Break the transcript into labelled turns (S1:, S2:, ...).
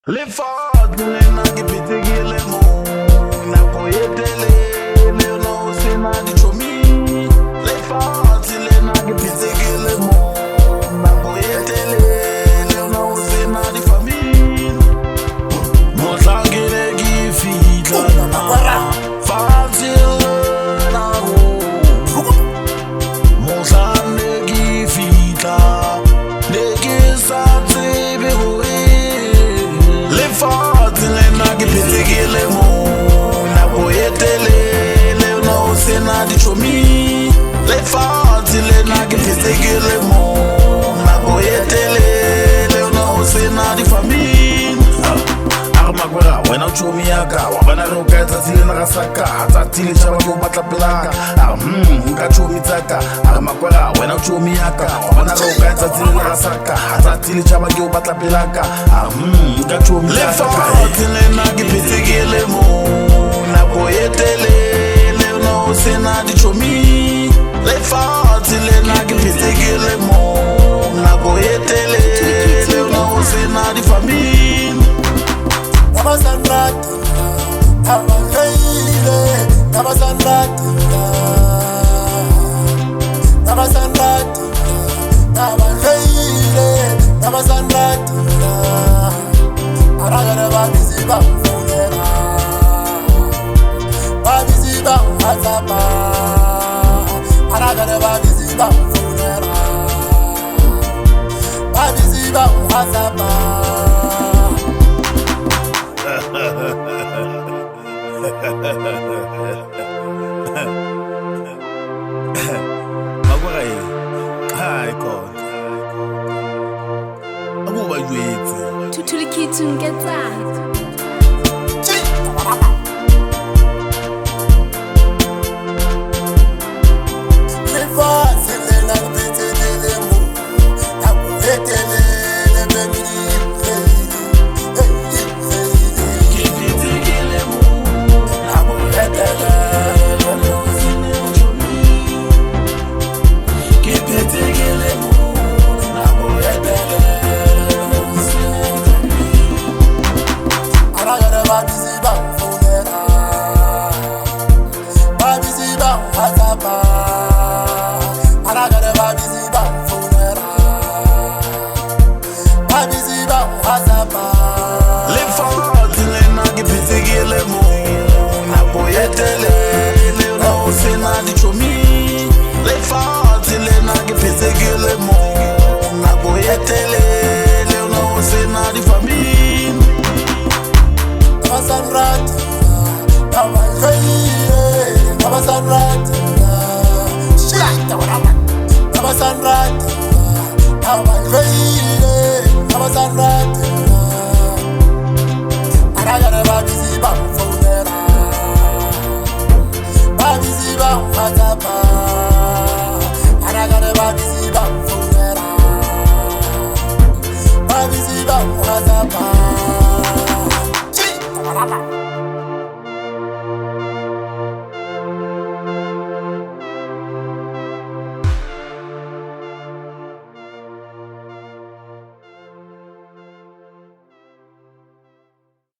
S1: Le forte nena kipitikile mo na poyetele le no sena di chomi. Le forte nena kipitikile mo na poyetele le no sena di famille. Mo tlangile ki fitla na fatile na ho. Mo tlangile ki fitla le ke sa tsebe ho. Forte nena kipitikile mo na poyetele le no sena di chomi. Le forte nena kipitikile mo na poyetele le no sena di famille. Magwera wena o chomi yaka wa bana re o ka etsa tsile na ga saka tsa tsile tshaba ke o batla pelaka nka chomi tsaka magwera wena o chomi yaka wa bana re o ka etsa tsile na ga saka tsa tsile tshaba ke o batla pelaka nka chomi le forte nena kipitikile mo na poyetele le no sena di chomi. Le forte nena kipitikile mo na poyetele le no sena di famille.
S2: Nabasanrati, nabaheile, nabasanrati, nabasanrati, nabaheile, nabasanrati. Aragare babisi bamfunera, babisi bamhatapa. Aragare babisi bamfunera, babisi bamhatapa.
S1: Magwera e hai kon akuba jwetse
S3: Tutulikitu ngeta
S1: le forte nena kipitikile mo na poyetele le no sena di chomi. Le forte nena kipitikile mo na poyetele le no sena di famille.
S2: Nabasanrati, nabaheile, nabasanrati, nabasanrati, nabaheile.